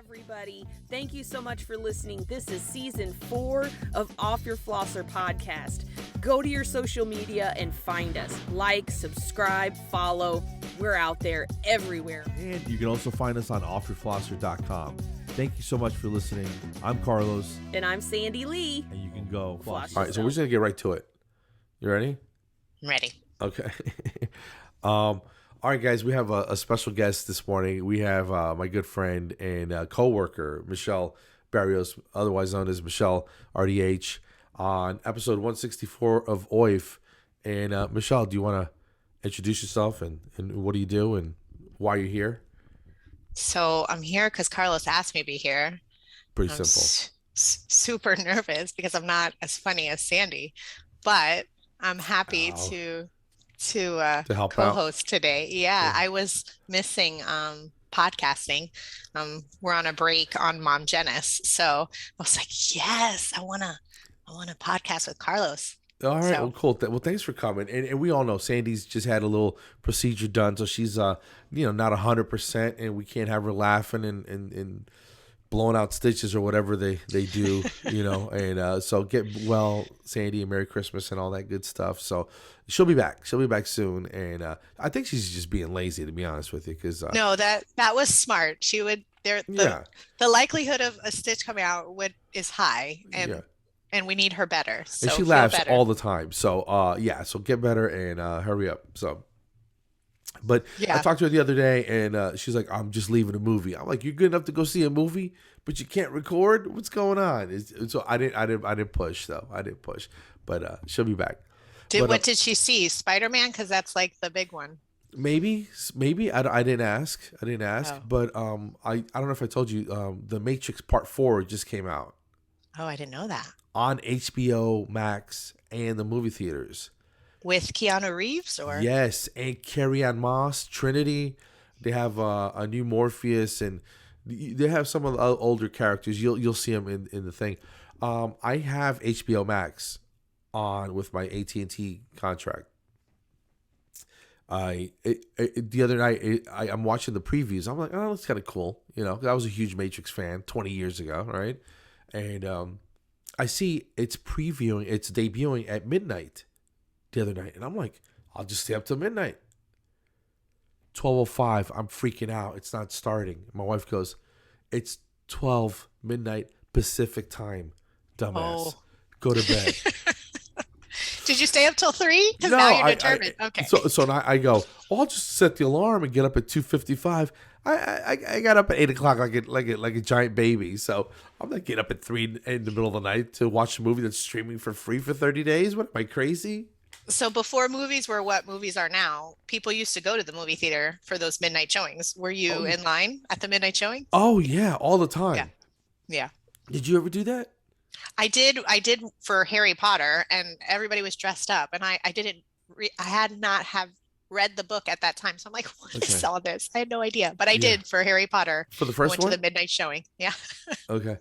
everybody. Thank you so much for listening. This is season 4 of Off Your Flosser podcast. Go to your social media and find us. Like, subscribe, follow. We're out there everywhere. And you can also find us on offyourflosser.com. Thank you so much for listening. I'm Carlos. And I'm Sandy Lee. And you can go floss. All right, so we're just going to get right to it. You ready? I'm ready. Okay. All right, guys, we have a special guest this morning. We have my good friend and co-worker, Michelle Barrios, otherwise known as Michelle RDH, on episode 164 of OYF. And Michelle, do you want to introduce yourself and what do you do and why you're here? So I'm here because Carlos asked me to be here. Pretty I'm simple. Super nervous because I'm not as funny as Sandy, but I'm happy to help co-host today. Yeah, I was missing podcasting. We're on a break on Mom Janice, so I was like, yes, I wanna podcast with Carlos. All right, well, cool. Well, thanks for coming. And we all know Sandy's just had a little procedure done, so she's not 100%, and we can't have her laughing and blowing out stitches or whatever they do, And so get well, Sandy, and Merry Christmas and all that good stuff. So she'll be back. She'll be back soon, and I think she's just being lazy, to be honest with you. Because no, that was smart. She would. The likelihood of a stitch coming out is high, and we need her better. So and she laughs all the time. So so get better and hurry up. So. But I talked to her the other day, and she's like, "I'm just leaving a movie." I'm like, "You're good enough to go see a movie, but you can't record? What's going on?" So I didn't push though. I didn't push, but she'll be back. What did she see? Spider-Man, because that's like the big one. Maybe I didn't ask. Oh. But I don't know if I told you, The Matrix Part 4 just came out. Oh, I didn't know that. On HBO Max and the movie theaters. With Keanu Reeves, or yes, and Carrie-Anne Moss, Trinity. They have a new Morpheus, and they have some of the older characters. You'll see them in the thing. I have HBO Max on with my AT&T contract. The other night I'm watching the previews. I'm like, oh, that's kind of cool. I was a huge Matrix fan 20 years ago, right? And I see it's debuting at midnight. The other night, and I'm like, I'll just stay up till midnight. 12:05, I'm freaking out. It's not starting. My wife goes, "It's 12 midnight Pacific time, dumbass. Go to bed." Did you stay up till 3? Because no, now you're determined. Okay. So now I go, I'll just set the alarm and get up at 2:55. I got up at 8 o'clock like a giant baby. So I'm not getting up at 3 in the middle of the night to watch a movie that's streaming for free for 30 days. What, am I crazy? So before movies were what movies are now, people used to go to the movie theater for those midnight showings. Were you in line at the midnight showing? Oh yeah, all the time. Yeah. Did you ever do that? I did for Harry Potter, and everybody was dressed up, and I had not have read the book at that time, so I'm like, what is all this? I had no idea, but I did for Harry Potter. For the first one? To the midnight showing. Yeah. Okay.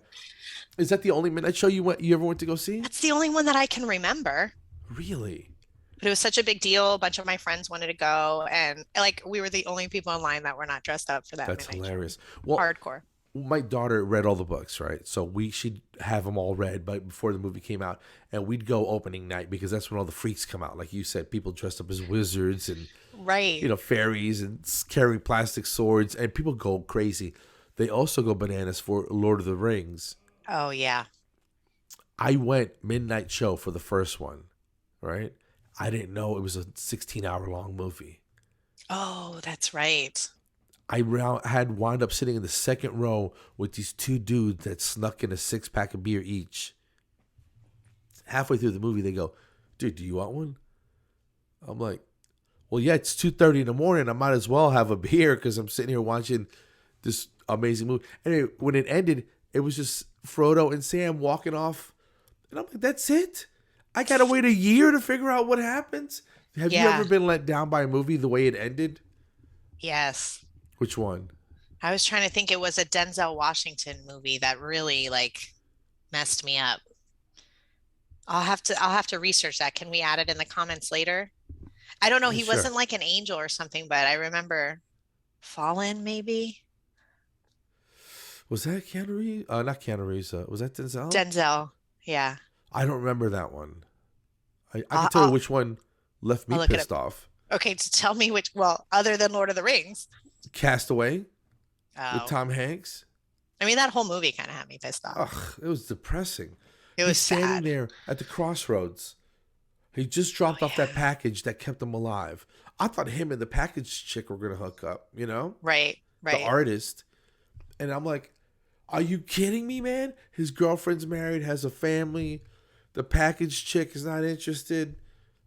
Is that the only midnight show you ever went to go see? That's the only one that I can remember. Really? But it was such a big deal. A bunch of my friends wanted to go, and we were the only people in line that were not dressed up for that. That's hilarious. Well, hardcore. My daughter read all the books, right? So she'd have them all read, but before the movie came out, and we'd go opening night because that's when all the freaks come out. Like you said, people dressed up as wizards and fairies and carrying plastic swords, and people go crazy. They also go bananas for Lord of the Rings. Oh yeah. I went midnight show for the first one, right? I didn't know it was a 16-hour-long movie. Oh, that's right. I had wound up sitting in the second row with these two dudes that snuck in a 6-pack of beer each. Halfway through the movie, they go, "Dude, do you want one?" I'm like, "Well, yeah, it's 2:30 in the morning. I might as well have a beer because I'm sitting here watching this amazing movie." Anyway, when it ended, it was just Frodo and Sam walking off. And I'm like, that's it? I got to wait a year to figure out what happens? Have you ever been let down by a movie the way it ended? Yes. Which one? I was trying to think. It was a Denzel Washington movie that really messed me up. I'll have to research that. Can we add it in the comments later? I don't know. He wasn't like an angel or something, but I remember Fallen maybe. Was that Keanu Reeves? Not Keanu Reeves. Was that Denzel? Denzel. Yeah. I don't remember that one. I I'll, can tell you I'll, which one left me I'll look it up. pissed off. Okay, so tell me which. Well, other than Lord of the Rings. Castaway with Oh, Tom Hanks. I mean that whole movie kind of had me pissed off. Ugh, it was depressing. It was He's standing sad. there at the crossroads. He just dropped off that package that kept him alive. I thought him and the package chick were gonna hook up. Right. The artist. And I'm like, are you kidding me, man? His girlfriend's married, has a family. The package chick is not interested.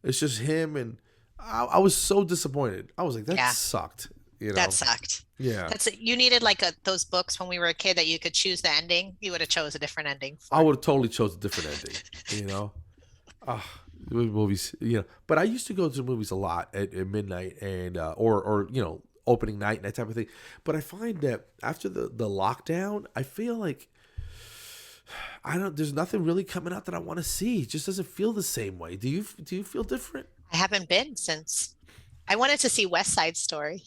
It's just him, and I was so disappointed. I was like, that sucked. That sucked. Yeah. You needed like those books when we were a kid that you could choose the ending. You would have chose a different ending. I would have totally chose a different ending. Movies. But I used to go to the movies a lot at midnight and or opening night and that type of thing. But I find that after the lockdown, I feel like there's nothing really coming out that I want to see. It just doesn't feel the same way. Do you feel different? I haven't been since. I wanted to see West Side Story.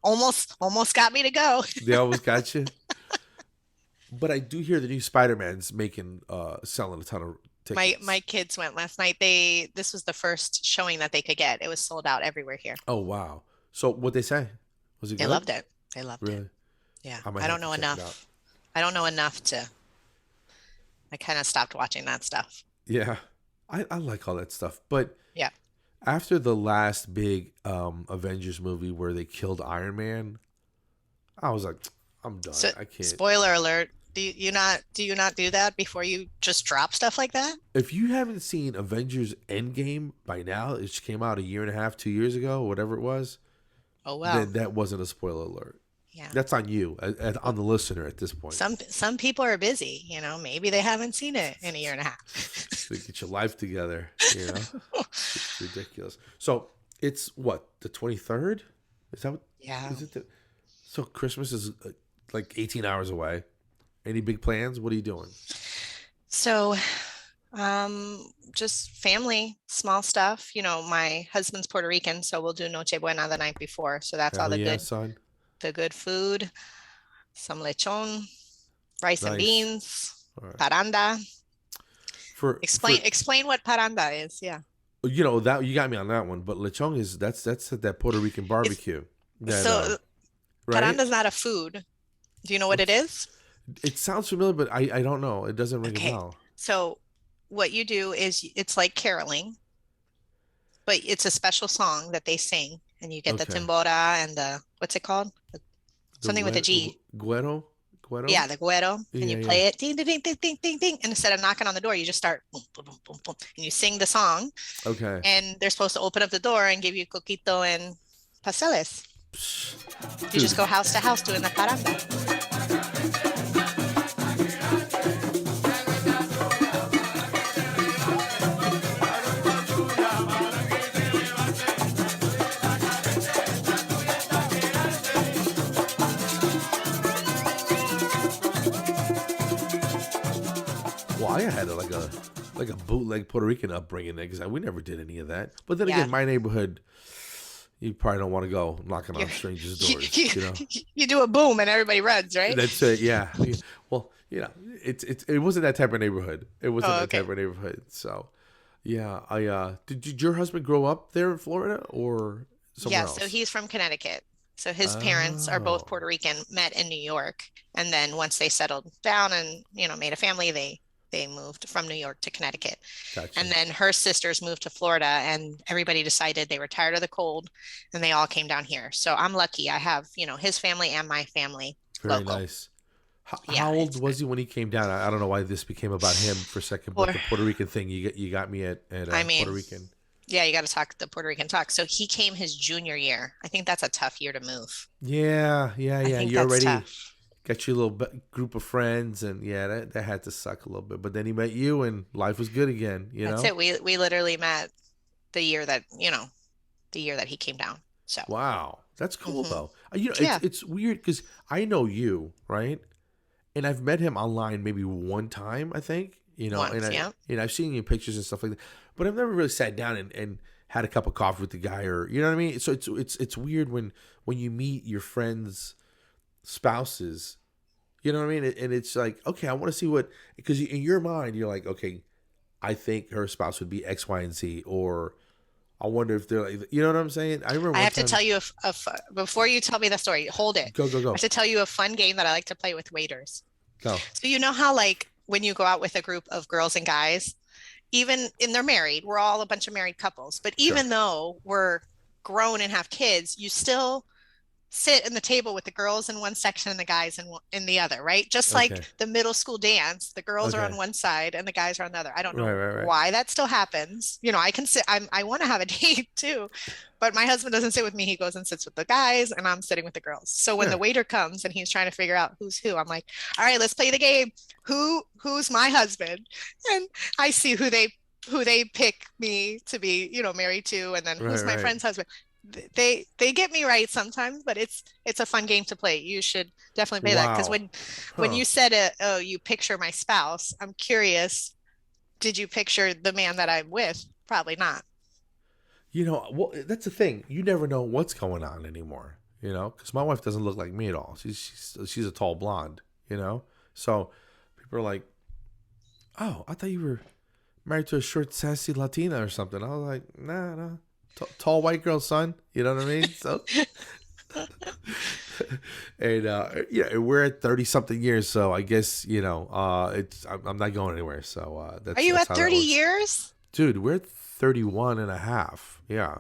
almost got me to go. They almost got you. But I do hear the new Spider-Man's selling a ton of tickets. My kids went last night. This was the first showing that they could get. It was sold out everywhere here. Oh wow! So what they say? Was it good? They loved it. They loved Really? it. Yeah. I don't know enough. I don't know enough to. I kind of stopped watching that stuff. Yeah, I like all that stuff, but yeah. After the last big Avengers movie where they killed Iron Man, I was like, I'm done. So, I can't. Spoiler alert. Do you not do that before you just drop stuff like that? If you haven't seen Avengers Endgame by now, it just came out 1.5 2 years ago, whatever it was. Oh wow. Then that wasn't a spoiler alert. Yeah. That's on you, on the listener at this point. Some people are busy, maybe they haven't seen it in 1.5 years. So get your life together, It's ridiculous. So it's what, the 23rd? Is that what? Yeah. Is it so Christmas is like 18 hours away. Any big plans? What are you doing? So, just family, small stuff. My husband's Puerto Rican, so we'll do Noche Buena the night before. So that's all the good food, some lechon, rice and beans, paranda. Explain what paranda is. Yeah. That you got me on that one, but lechon is that's that Puerto Rican barbecue. Paranda's not a food. Do you know what it is? It sounds familiar, but I don't know. It doesn't ring a bell. So what you do is it's like caroling, but it's a special song that they sing, and you get the timbora and the, what's it called? Something with a G. Güero? Yeah, the güero. And you play it, ding, ding, ding, ding, ding, ding, ding. And instead of knocking on the door, you just start boom, boom, boom, boom, boom. And you sing the song. Okay. And they're supposed to open up the door and give you coquito and pasteles. You just go house to house doing the paranda. I had like a bootleg Puerto Rican upbringing there because we never did any of that. But then again, my neighborhood, you probably don't want to go knocking on strangers' doors. You do a boom and everybody runs, right? That's it. Yeah. Well, it wasn't that type of neighborhood. It wasn't that type of neighborhood. So, yeah. Did your husband grow up there in Florida or somewhere else? So he's from Connecticut. So his parents are both Puerto Rican, met in New York, and then once they settled down and made a family, they moved from New York to Connecticut. Gotcha. And then her sisters moved to Florida, and everybody decided they were tired of the cold, and they all came down here. So I'm lucky. I have, his family and my family. Very local. Nice. How old was he when he came down? I don't know why this became about him for a second, but the Puerto Rican thing, you got me at Puerto Rican. Yeah, you got to talk the Puerto Rican talk. So he came his junior year. I think that's a tough year to move. Yeah. You're already tough. Got your little group of friends, and that had to suck a little bit. But then he met you, and life was good again. That's it. We literally met the year that he came down. So wow, that's cool though. It's weird because I know you, right? And I've met him online maybe one time, I think. I've seen you in pictures and stuff like that, but I've never really sat down and had a cup of coffee with the guy, or you know what I mean. So it's weird when you meet your friends' spouses, You know what I mean? And it's like, okay, I want to see what, because in your mind, you're like, okay, I think her spouse would be X, Y, and Z, or I wonder if they're like, you know what I'm saying? I remember I one have to time. tell you before you tell me the story, hold it. Go, go, I go, have to tell you a fun game that I like to play with waiters. go. So you know how like when you go out with a group of girls and guys, even and they're married, we're all a bunch of married couples, but Sure. even though we're grown and have kids, you still sit in the table with the girls in one section and the guys in the other, right? Just like Okay. the middle school dance, the girls are on Okay. one side and the guys are on the other. I don't Right, know right, right. why that still happens. You know, I can sit, I want to have a date too, but my husband doesn't sit with me. He goes and sits with the guys and I'm sitting with the girls. So when Yeah. the waiter comes and he's trying to figure out who's who, I'm like, all right, let's play the game. Who's my husband? And I see who they pick me to be, you know, married to, and then Right, who's my right. friend's husband. They get me right sometimes, but it's a fun game to play. You should definitely play that because Wow. when Huh. you said oh, you picture my spouse, I'm curious, did you picture the man that I'm with? Probably not. You know, well, that's the thing. You never know what's going on anymore. You know, because my wife doesn't look like me at all. She's a tall blonde. You know, so people are like, "Oh, I thought you were married to a short, sassy Latina or something." I was like, "Nah, nah, tall white girl, son." You know what I mean? So, and yeah, we're at 30 something years, so I guess it's I'm not going anywhere. So Are that's you that's at how that 30 works, years? dude. We're at 31 and a half. Yeah.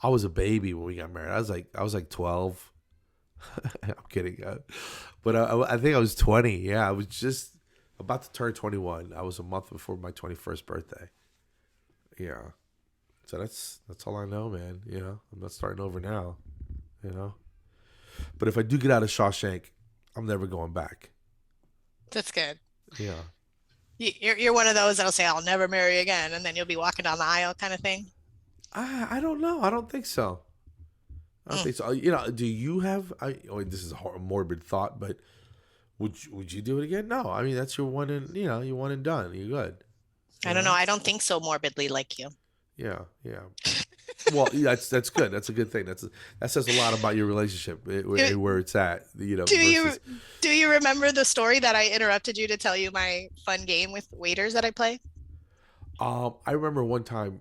I was a baby when we got married. I was like 12. I'm kidding. But I think I was 20. Yeah, I was just about to turn 21. I was a month before my 21st birthday. Yeah. So that's all I know, man. You know, I'm not starting over now, you know. But if I do get out of Shawshank, I'm never going back. That's good. Yeah. You're one of those that'll say, I'll never marry again, and then you'll be walking down the aisle kind of thing. I don't know. I don't think so. I don't Mm. think so. You know, do you have this is a morbid thought, but would you do it again? No. I mean, that's your one and you one and done. You're good. I You don't know. know? I don't think so morbidly like you. Yeah, yeah. Well, yeah, that's good. That's a good thing. That says a lot about your relationship, where it's at. You know, Do you versus. do you remember the story that I interrupted you to tell you my fun game with waiters that I play? I remember one time.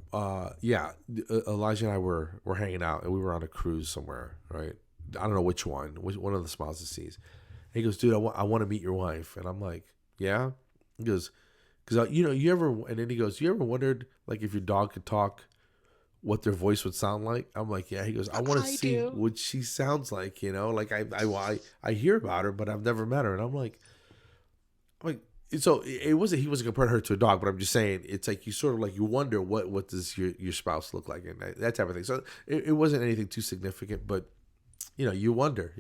Yeah, Elijah and I were hanging out, and we were on a cruise somewhere. Right. I don't know which one of the Smiles and Seas. And he goes, dude, I want to meet your wife, and I'm like, yeah. He goes, because you ever, and then he goes, you ever wondered like if your dog could talk, what their voice would sound like? I'm like, yeah. He goes, I want to I see do. what she sounds like. You know, like I hear about her, but I've never met her, and I'm like, so it wasn't he wasn't comparing her to a dog, but I'm just saying it's like you sort of like you wonder what does your spouse look like and that type of thing. So it wasn't anything too significant, but you wonder,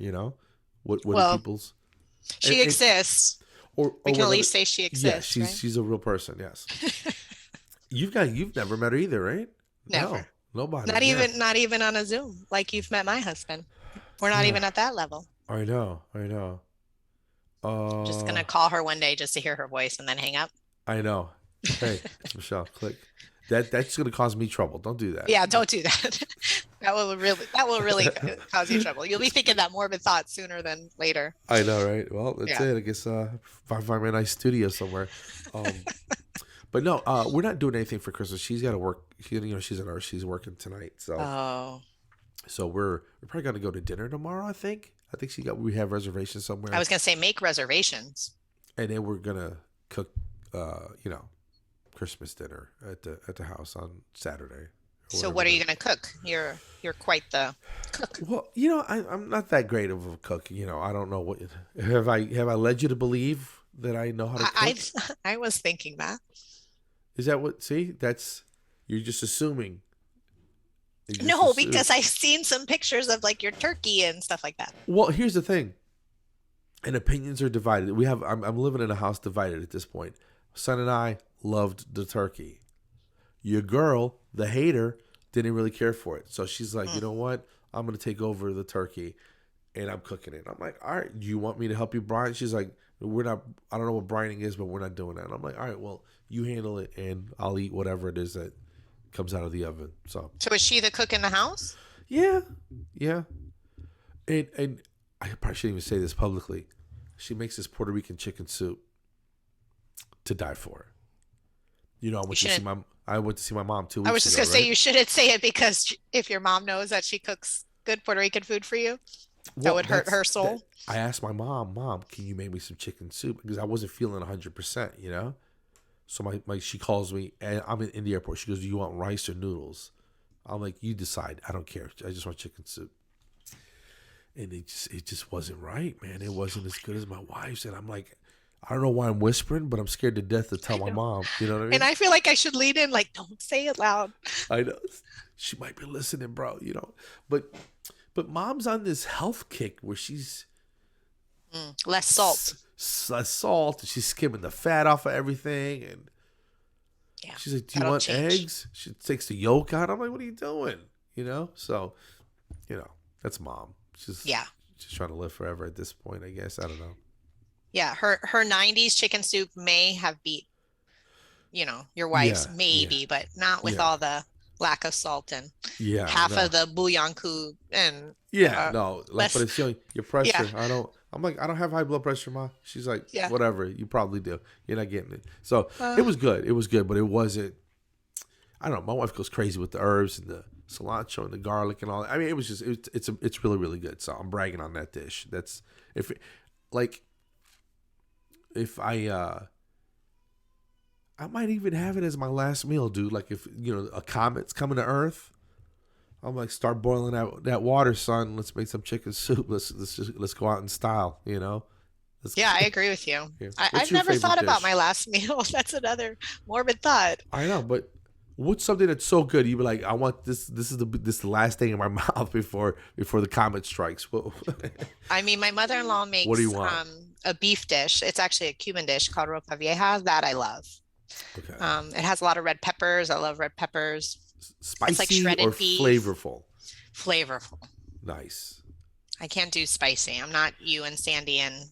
what are Well, people's she exists. We or can at whether least say she yeah exists, right? she's a real person. Yes, you've never met her either, right? No, Never. nobody. Not even on a Zoom, like you've met my husband. We're not Yeah, even at that level. I know, I know. Just gonna Uh, call her one day just to hear her voice and then hang up. I know. Hey, it's Michelle. Click. That's gonna cause me trouble. Don't do that. Yeah, don't do that. That will really cause you trouble. You'll be thinking that morbid thought sooner than later. I know, right? Well, that's Yeah. it. I guess find me a nice studio somewhere. Um, but no, we're not doing anything for Christmas. She's got to work. She's a nurse. She's working tonight, so Oh, we're probably gonna go to dinner tomorrow. I think we have reservations somewhere, I was gonna say make reservations. and then we're gonna cook, Christmas dinner at the house on Saturday. or So whatever what are it you is. gonna cook? You're quite the cook. Well, I'm not that great of a cook. I don't know what have I led you to believe that I know how to cook? I was thinking that. Is that what? See, you're just assuming. You just No, assume. because I've seen some pictures of like your turkey and stuff like that. Well, here's the thing. And opinions are divided. I'm living in a house divided at this point. Son and I loved the turkey. Your girl, the hater, didn't really care for it. So she's like, you know what? I'm gonna take over the turkey, and I'm cooking it. I'm like, all right. Do you want me to help you brine? She's like, we're not. I don't know what brining is, but we're not doing that. And I'm like, all right. Well, you handle it, and I'll eat whatever it is that comes out of the oven. So So is she the cook in the house? yeah, yeah. And I probably shouldn't even say this publicly. She makes this Puerto Rican chicken soup to die for. You know, I went to see my mom 2 weeks ago. I was just gonna say you shouldn't say it because if your mom knows that she cooks good Puerto Rican food for you, that would hurt her soul. I asked my mom, can you make me some chicken soup? Because I wasn't feeling 100%, you know? So she calls me, and I'm in the airport. She goes, do you want rice or noodles? I'm like, you decide. I don't care. I just want chicken soup. And it just wasn't right, man. It wasn't as good as my wife's. And I'm like, I don't know why I'm whispering, but I'm scared to death to tell my mom. You know what I mean? And I feel like I should lean in, like, don't say it loud. I know. She might be listening, bro, you know. But mom's on this health kick where she's less salt. Less salt. She's skimming the fat off of everything. And she's like, do you want eggs? She takes the yolk out. I'm like, what are you doing? You know? So, you know, that's mom. She's trying to live forever at this point, I guess. I don't know. Yeah, her 90s chicken soup may have beat, you know, your wife's but not with all the lack of salt and half of the bouillon coup and but it's your pressure. I'm like, I don't have high blood pressure, Ma. She's like, whatever, you probably do. You're not getting it. So it was good, but it wasn't. I don't know. My wife goes crazy with the herbs and the cilantro and the garlic and all that. I mean, it was just it's really, really good. So I'm bragging on that dish. That's if I might even have it as my last meal, dude. Like if a comet's coming to Earth, I'm like, start boiling that water, son. Let's make some chicken soup. Let's go out in style, you know. I agree with you. Yeah. I've never thought about my last meal. That's another morbid thought. I know, but what's something that's so good you'd be like, I want this. This is the last thing in my mouth before the comet strikes. I mean, my mother-in-law makes what do you want? A beef dish. It's actually a Cuban dish called ropa vieja that I love. Okay. It has a lot of red peppers. I love red peppers. Spicy it's like shredded or beef. Flavorful? Flavorful. Nice. I can't do spicy. I'm not you and Sandy and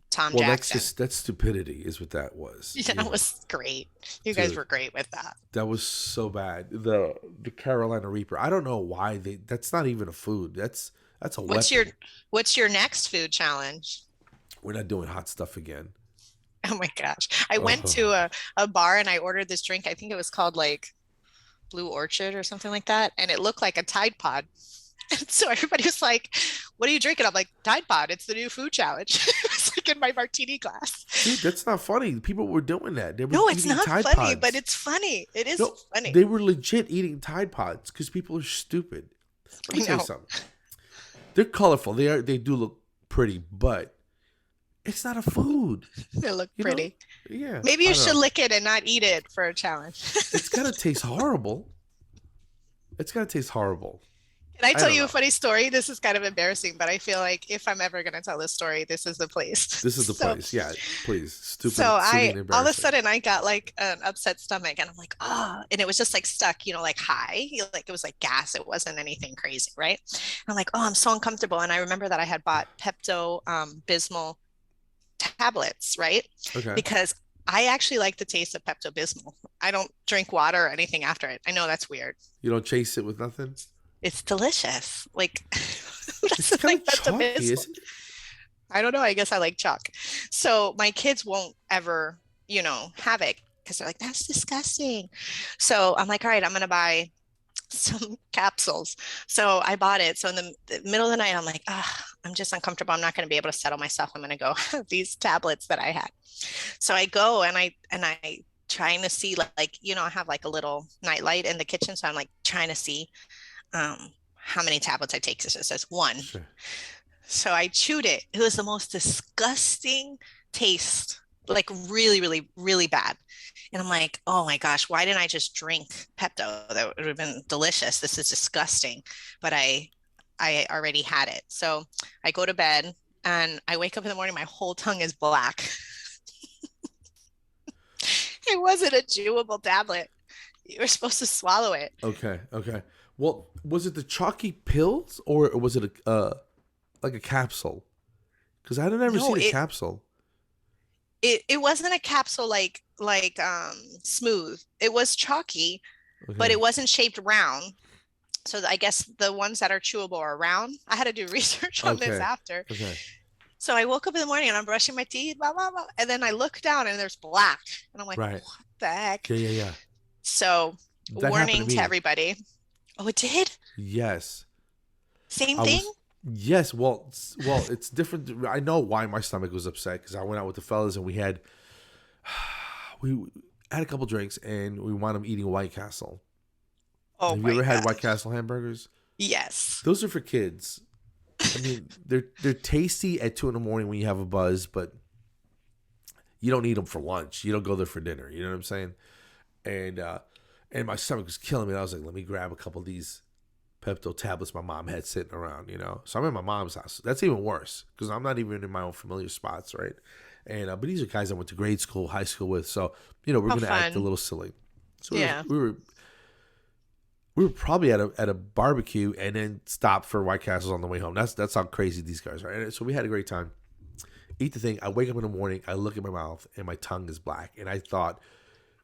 Tom Jackson. That's stupidity is what that was. That was great. You guys were great with that. That was so bad. The Carolina Reaper. I don't know why that's not even a food. That's a weapon. What's your next food challenge? We're not doing hot stuff again. Oh my gosh. I went to a bar and I ordered this drink. I think it was called like Blue Orchid or something like that. And it looked like a Tide Pod. And so everybody was like, what are you drinking? I'm like, Tide Pod. It's the new food challenge. It's like in my martini glass. Dude, that's not funny. People were doing that. It's not Tide funny, Pods. But it's funny. It is funny. They were legit eating Tide Pods because people are stupid. Let me tell you something. They're colorful. They do look pretty, but it's not a food. They look pretty. Yeah. Maybe you should lick it and not eat it for a challenge. It's got to taste horrible. Can I tell you a funny story? This is kind of embarrassing, but I feel like if I'm ever going to tell this story, this is the place. This is the place. Yeah, please. Stupid. So all of a sudden I got like an upset stomach and I'm like, and it was just like stuck, like high, like it was like gas. It wasn't anything crazy. Right. And I'm like, I'm so uncomfortable. And I remember that I had bought Pepto Bismol tablets, right? Okay. Because I actually like the taste of Pepto Bismol. I don't drink water or anything after it. I know that's weird. You don't chase it with nothing? It's delicious. Like it's kind of chalky, isn't it? I don't know. I guess I like chalk. So my kids won't ever, have it because they're like, that's disgusting. So I'm like, all right, I'm going to buy some capsules. So I bought it. So in the middle of the night, I'm like, I'm just uncomfortable. I'm not going to be able to settle myself. I'm going to go have these tablets that I had. So I go and I trying to see like, I have like a little nightlight in the kitchen. So I'm like trying to see how many tablets I take. So it says 1. Sure. So I chewed it. It was the most disgusting taste, like really, really, really bad. And I'm like, oh my gosh, why didn't I just drink Pepto? That would have been delicious. This is disgusting. But I already had it. So I go to bed and I wake up in the morning, my whole tongue is black. It wasn't a chewable tablet. You were supposed to swallow it. Okay. Well, was it the chalky pills or was it like a capsule? Because I had never seen a capsule. It wasn't a capsule like smooth. It was chalky, but it wasn't shaped round. So I guess the ones that are chewable are round. I had to do research on this Okay. after. Okay. So I woke up in the morning and I'm brushing my teeth, blah, blah, blah. And then I look down and there's black. And I'm like, Right. what the heck? Yeah, yeah, yeah. So That happened warning to to me. everybody. Oh, it did? Yes. Same I thing? was. Yes. Well, it's different. I know why my stomach was upset because I went out with the fellas and we had a couple drinks and we wound up eating White Castle. Oh Have my you ever had God. White Castle hamburgers? Yes. Those are for kids. I mean, they're tasty at 2 a.m. when you have a buzz, but you don't eat them for lunch. You don't go there for dinner. You know what I'm saying? And my stomach was killing me. And I was like, let me grab a couple of these Pepto tablets my mom had sitting around. So I'm in my mom's house. That's even worse because I'm not even in my own familiar spots, right? And but these are guys I went to grade school, high school with, so we're How gonna act a fun. little silly. So Yeah. we were probably at a barbecue and then stopped for White Castles on the way home. That's how crazy these guys are. And so we had a great time. Eat the thing. I wake up in the morning. I look at my mouth and my tongue is black. And I thought,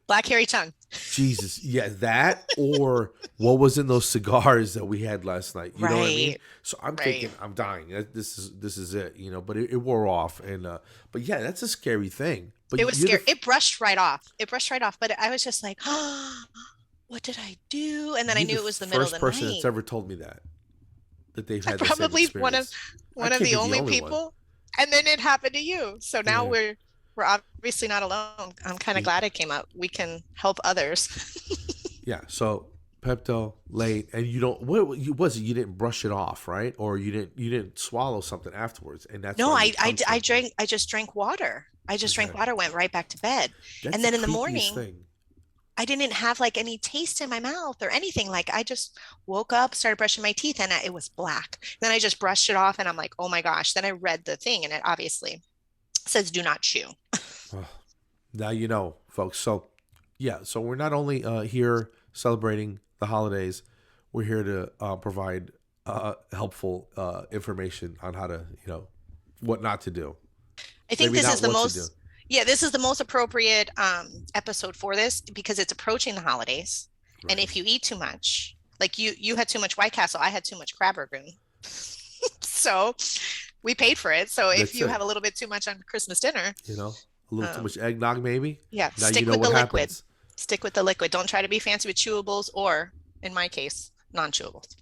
Black hairy tongue. Jesus, yeah, that or what was in those cigars that we had last night? You know what I mean? Right. So I'm Right. thinking I'm dying. This is it, But it wore off, and but yeah, that's a scary thing. But It was you're scary. It brushed right off. But I was just like, oh, what did I do? And then I you're knew the it was the middle of first the person night. that's ever told me that they've I'm had the same probably one of experience. I one of can't the be the only only one. people. And then it happened to you. So now Yeah. we're obviously not alone. I'm kind of glad it came up. We can help others. Yeah. So Pepto late, and you don't. What was it? You didn't brush it off, right? Or you didn't swallow something afterwards, and that's No, why your tongue I started. just drank water. I just drank Okay. water, went right back to bed. That's And the then in the creepiest morning, thing. I didn't have like any taste in my mouth or anything. Like I just woke up, started brushing my teeth, and it was black. Then I just brushed it off, and I'm like, oh my gosh. Then I read the thing, and it obviously says do not chew. Oh, now you know, folks. So, yeah. So we're not only here celebrating the holidays, we're here to provide helpful information on how to, what not to do. I think Maybe this is not the what to do. most, yeah, this is the most appropriate episode for this because it's approaching the holidays. And Right. if you eat too much, like you had too much White Castle, I had too much crab ragoon. So we paid for it. So if That's you it. have a little bit too much on Christmas dinner, A little too um, much eggnog, maybe. yeah, Now stick you know with what the liquid. happens. Stick with the liquid. Don't try to be fancy with chewables or, in my case, non-chewables.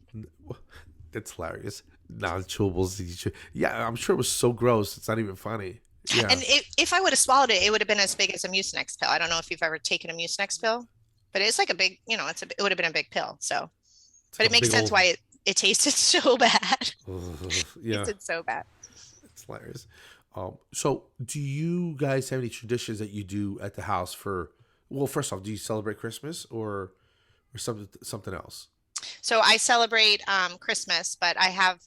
That's hilarious. Non-chewables. Yeah, I'm sure it was so gross. It's not even funny. Yeah. And if I would have swallowed it, it would have been as big as a Mucinex pill. I don't know if you've ever taken a Mucinex pill, but it's like a big, it would have been a big pill. So, It's but a it makes big sense old- why it tasted so bad. Yeah. Tasted so bad. It's hilarious. So do you guys have any traditions that you do at the house for? Well, first off, do you celebrate Christmas or something else? So I celebrate Christmas, but I have,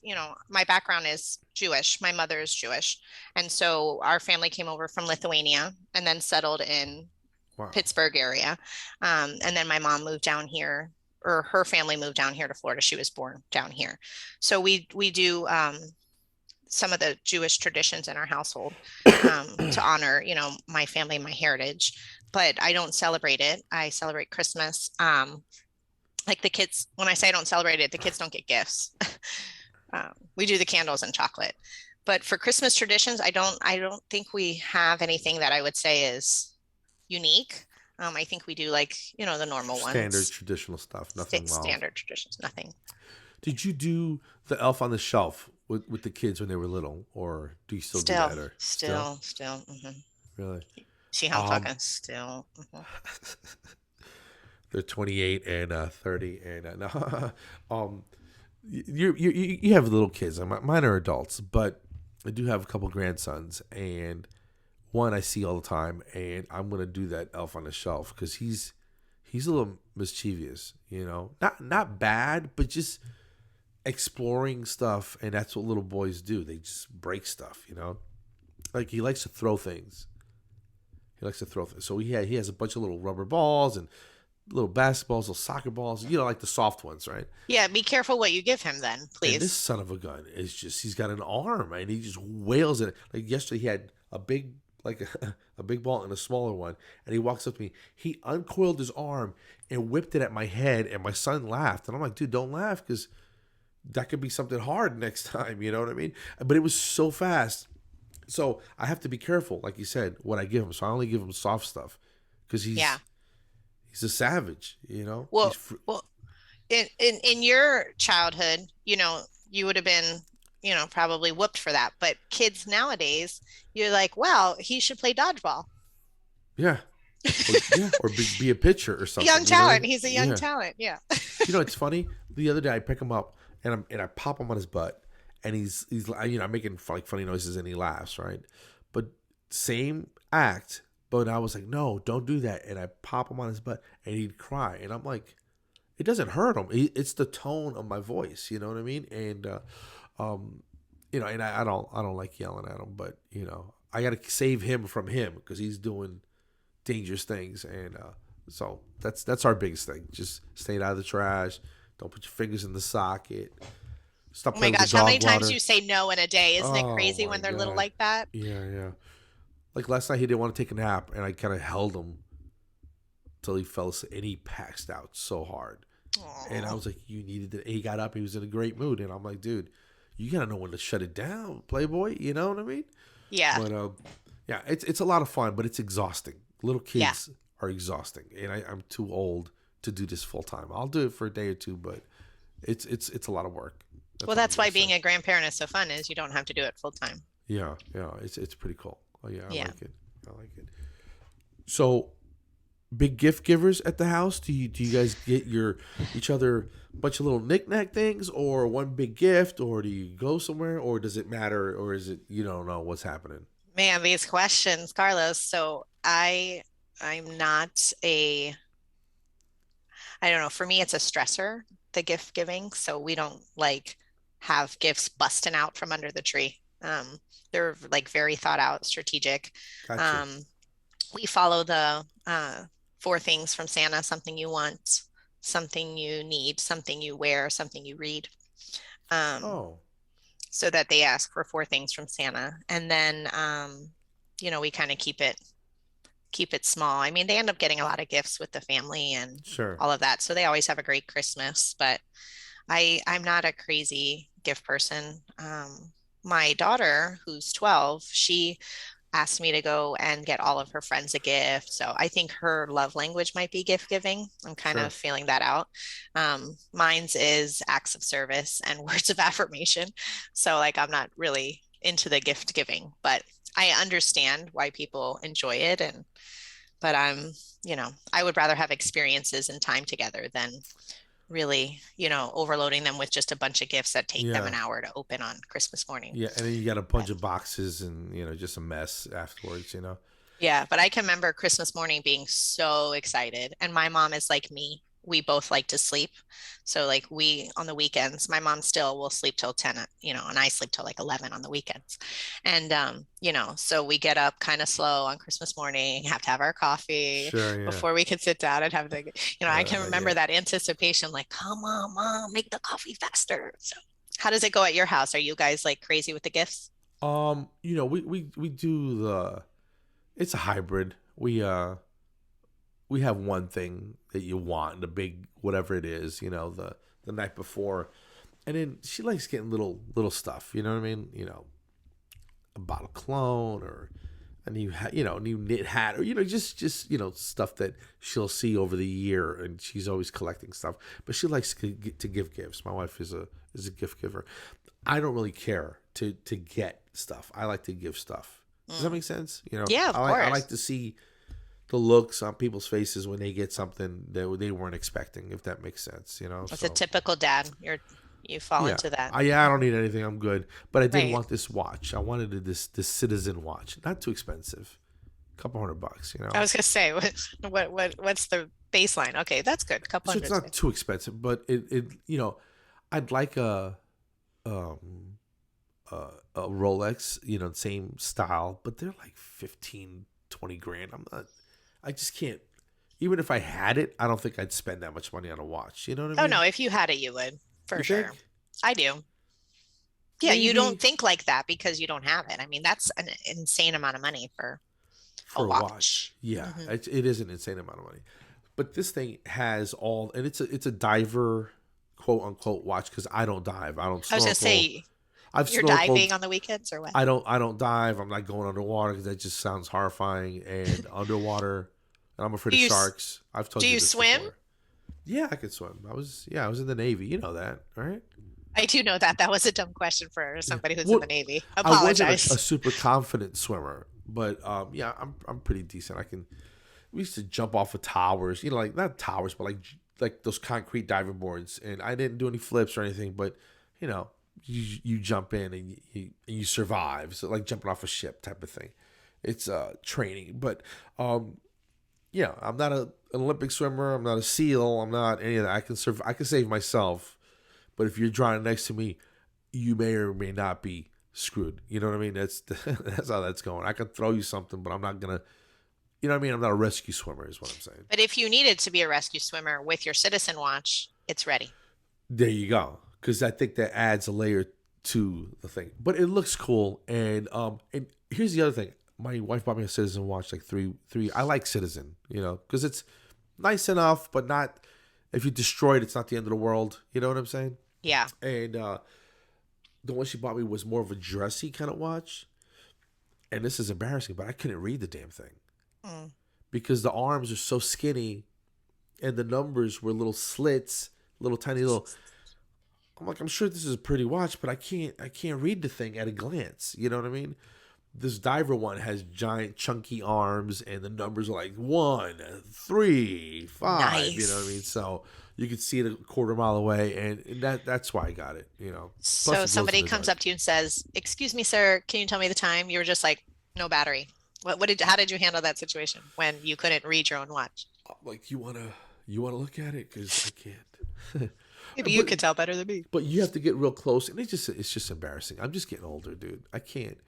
my background is Jewish. My mother is Jewish. And so our family came over from Lithuania and then settled in Wow. Pittsburgh area. And then my mom moved down here, or her family moved down here to Florida. She was born down here. So we do some of the Jewish traditions in our household to honor, my family, my heritage. But I don't celebrate it. I celebrate Christmas. Like the kids, when I say I don't celebrate it, the kids don't get gifts. We do the candles and chocolate. But for Christmas traditions, I don't think we have anything that I would say is unique. I think we do like, the normal Standard ones. traditional stuff. Nothing wild. Standard traditions, nothing. Did you do the Elf on the Shelf with the kids when they were little, or do you still do that? Or Still. Really? See how I'm talking? Still. They're 28 and 30, and no. You have little kids. Mine are adults, but I do have a couple grandsons, and one I see all the time, and I'm gonna do that Elf on the Shelf because he's a little mischievous, not bad, but just exploring stuff, and that's what little boys do. They just break stuff, Like he likes to throw things. So he has a bunch of little rubber balls and little basketballs, little soccer balls, like the soft ones, right? Yeah, be careful what you give him then, And please. this son of a gun is he's got an arm and he just wails at it. Like yesterday he had a big like a big ball and a smaller one. And he walks up to me. He uncoiled his arm and whipped it at my head. And my son laughed. And I'm like, dude, don't laugh because that could be something hard next time. You know what I mean? But it was so fast. So I have to be careful, like you said, what I give him. So I only give him soft stuff because he's a savage, you know? Well, well, in your childhood, you would have been, probably whooped for that. But kids nowadays, you're like, wow, he should play dodgeball. Yeah. Or be a pitcher or something. Young talent. He's a young talent. Yeah. It's funny. The other day I pick him up and I pop him on his butt and he's I'm making funny noises and he laughs, right? But same act, but I was like, no, don't do that. And I pop him on his butt and he'd cry. And I'm like, it doesn't hurt him. It's the tone of my voice. You know what I mean? And, and I don't like yelling at him, but I got to save him from him because he's doing dangerous things. And, so that's our biggest thing. Just stay out of the trash. Don't put your fingers in the socket. Stop Oh my gosh, how many times you say no in a day? Isn't it crazy when they're little like that? Yeah. Like last night he didn't want to take a nap and I kind of held him till he fell asleep and he passed out so hard. Aww. And I was like, you needed it. He got up. He was in a great mood. And I'm like, dude, you got to know when to shut it down, Playboy. You know what I mean? Yeah. But it's a lot of fun, but it's exhausting. Little kids are exhausting. And I'm too old to do this full time. I'll do it for a day or two, but it's a lot of work. That's why being a grandparent is so fun is you don't have to do it full time. Yeah. It's pretty cool. Oh yeah, I like it. So, big gift givers at the house? Do you guys get each other a bunch of little knick-knack things, or one big gift, or do you go somewhere, or does it matter, or is it you don't know what's happening? Man, these questions, Carlos. So I'm not I don't know. For me, it's a stressor, the gift giving. So we don't have gifts busting out from under the tree. They're very thought out, strategic. Gotcha. We follow the 4 things from Santa: something you want, something you need, something you wear, something you read. So that they ask for 4 things from Santa. And then, we kind of keep it small. I mean, they end up getting a lot of gifts with the family and all of that. So they always have a great Christmas, but I'm not a crazy gift person. My daughter, who's 12, she asked me to go and get all of her friends a gift. So I think her love language might be gift giving. I'm kind of feeling that out. Mine's is acts of service and words of affirmation. So I'm not really into the gift giving, but I understand why people enjoy it. But I'm, I would rather have experiences and time together than really, overloading them with just a bunch of gifts that take them an hour to open on Christmas morning. Yeah. And then you got a bunch of boxes and, just a mess afterwards, Yeah. But I can remember Christmas morning being so excited. And my mom is like me. We both like to sleep. So we, on the weekends, my mom still will sleep till 10, and I sleep till 11 on the weekends. And, so we get up kind of slow on Christmas morning, have to have our coffee before we could sit down and have the, I can remember that anticipation, come on, Mom, make the coffee faster. So how does it go at your house? Are you guys crazy with the gifts? We do it's a hybrid. We have one thing that you want, the big whatever it is, the night before, and then she likes getting little stuff. You know what I mean? A bottle of cologne or a new new knit hat, or just stuff that she'll see over the year, and she's always collecting stuff. But she likes to give gifts. My wife is a gift giver. I don't really care to get stuff. I like to give stuff. Does that make sense? Yeah, of course. I like to see the looks on people's faces when they get something that they weren't expecting, if that makes sense, It's a typical dad. You fall into that. I don't need anything. I'm good. But I did want this watch. I wanted this Citizen watch. Not too expensive. A couple $100, I was gonna say, what's the baseline? Okay, that's good. A couple so $100. It's not too expensive, but it I'd like a Rolex, same style, but they're 15, 20 grand. I just can't. Even if I had it, I don't think I'd spend that much money on a watch. You know what I mean? Oh no, if you had it, you would for sure. Think? I do. Yeah, you don't think like that because you don't have it. I mean, that's an insane amount of money for for a watch. Yeah, it is an insane amount of money. But this thing has all, and it's a diver, quote unquote, watch because I don't dive. I don't I was snorkel. gonna say, I've you're snorkeled. diving on the weekends or what? I don't dive. I'm not going underwater because that just sounds horrifying. And underwater, and I'm afraid of sharks. I've told do you you this swim? before. Yeah, I can swim. I was in the Navy. You know that, right? I do know that. That was a dumb question for somebody who's Well, in the Navy. I wasn't Apologize. a super confident swimmer, but yeah, I'm pretty decent. We used to jump off of towers, like not towers, but like those concrete diving boards, and I didn't do any flips or anything, but you jump in and you survive, so like jumping off a ship type of thing. It's training, but yeah, I'm not an Olympic swimmer. I'm not a SEAL. I'm not any of that. I can save myself, but if you're drowning next to me, you may or may not be screwed. You know what I mean? That's how that's going. I can throw you something, but I'm not gonna. You know what I mean? I'm not a rescue swimmer, is what I'm saying. But if you needed to be a rescue swimmer with your citizen watch, it's ready. There you go. Because I think that adds a layer to the thing. But it looks cool. And here's the other thing. My wife bought me a Citizen watch, like three. I like Citizen, because it's nice enough, but not. If you destroy it, it's not the end of the world. You know what I'm saying? Yeah. And the one she bought me was more of a dressy kind of watch. And this is embarrassing, but I couldn't read the damn thing. Because the arms are so skinny and the numbers were little slits, little tiny little. I'm like, I'm sure this is a pretty watch, but I can't read the thing at a glance. You know what I mean? This diver one has giant chunky arms and the numbers are like 1, 3, 5. Nice. You know what I mean? So you can see it a quarter mile away, and that's why I got it. So somebody comes up to you and says, "Excuse me, sir, can you tell me the time?" You were just like, "No battery." How did you handle that situation when you couldn't read your own watch? Like, you wanna look at it because I can't. Maybe you could tell better than me. But you have to get real close, and it's just embarrassing. I'm just getting older, dude. I can't.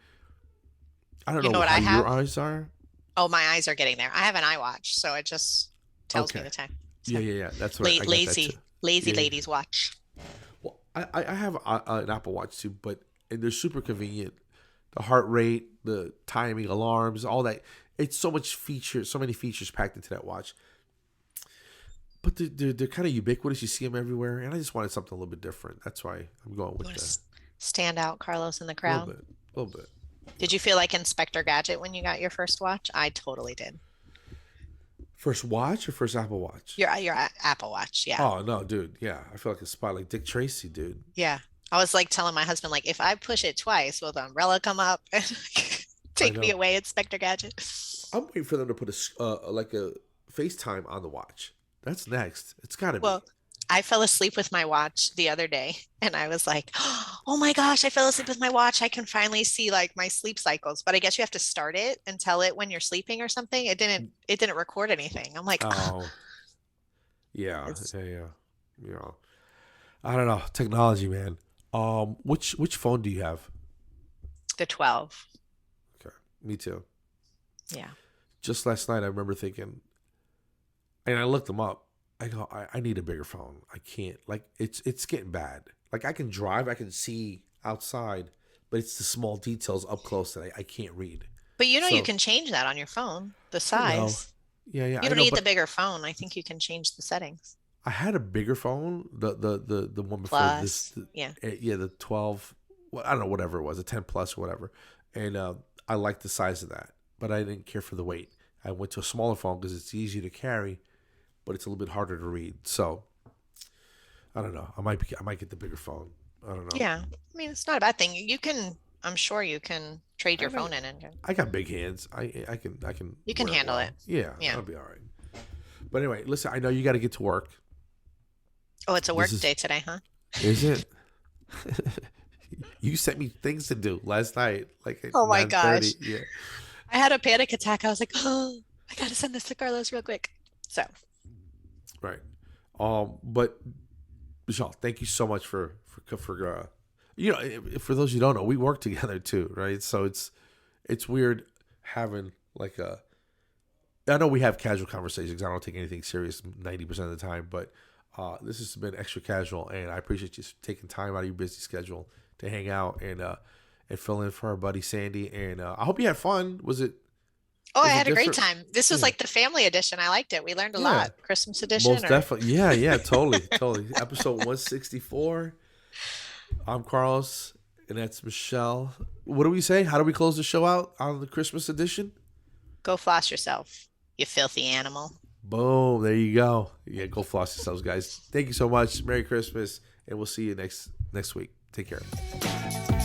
I don't know what how I have? your eyes are. Oh, my eyes are getting there. I have an iWatch, so it just tells me Okay. the time. Yeah. That's what I got that Lazy too. Yeah. ladies watch. Well, I have an Apple Watch too, and they're super convenient. The heart rate, the timing, alarms, all that. It's so many features packed into that watch. But they're kind of ubiquitous. You see them everywhere, and I just wanted something a little bit different. That's why I'm going with the stand out, Carlos, in the crowd. A little bit. Did you feel like Inspector Gadget when you got your first watch? I totally did. First watch or first Apple Watch? Your Apple Watch, yeah. Oh no, dude. Yeah, I feel like a spot like Dick Tracy, dude. Yeah. I was like telling my husband, like, if I push it twice, will the umbrella come up and take me away, Inspector Gadget? I'm waiting for them to put a FaceTime on the watch. That's next. It's got to be. Well, I fell asleep with my watch the other day, and I was like, oh my gosh, I fell asleep with my watch. I can finally see like my sleep cycles. But I guess you have to start it and tell it when you're sleeping or something. It didn't record anything. I'm like, oh. Yeah. I don't know. Technology, man. Which phone do you have? The 12. Okay. Me too. Yeah. Just last night I remember thinking, and I looked them up. I go, I need a bigger phone. I can't. Like, it's getting bad. Like, I can drive, I can see outside, but it's the small details up close that I can't read. But you can change that on your phone, the size. Yeah. You don't need the bigger phone. I think you can change the settings. I had a bigger phone, the one before Plus, this. yeah, the 12. Well, I don't know, whatever it was, a 10 plus or whatever. And I liked the size of that, but I didn't care for the weight. I went to a smaller phone because it's easier to carry, but it's a little bit harder to read. So I don't know. I might get the bigger phone. I don't know. Yeah, I mean, it's not a bad thing. I'm sure you can trade your phone in and. I got big hands. I can. You can handle it. Yeah, that'll be all right. But anyway, listen. I know you got to get to work. Oh, it's a work day today, huh? Is it? You sent me things to do last night. Like, oh my gosh. Yeah. I had a panic attack. I was like, oh, I got to send this to Carlos real quick. So. Right. But Michelle, thank you so much for for those who don't know, we work together too, right? So it's weird having like I know we have casual conversations. I don't take anything serious 90% of the time, but this has been extra casual, and I appreciate you taking time out of your busy schedule to hang out and fill in for our buddy Sandy. And I hope you had fun. Was it? Oh, I It's a had a great different. time. This was Yeah. like the family edition. I liked it. We learned a Yeah. lot. Christmas edition Most or definitely. Yeah, yeah, totally, totally. Episode 164. I'm Carlos, and that's Michelle. What do we say? How do we close the show out on the Christmas edition? go floss yourself, you filthy animal. Boom. There you go. Yeah, go floss yourselves, guys. Thank you so much. Merry Christmas, and we'll see you next week. Take care.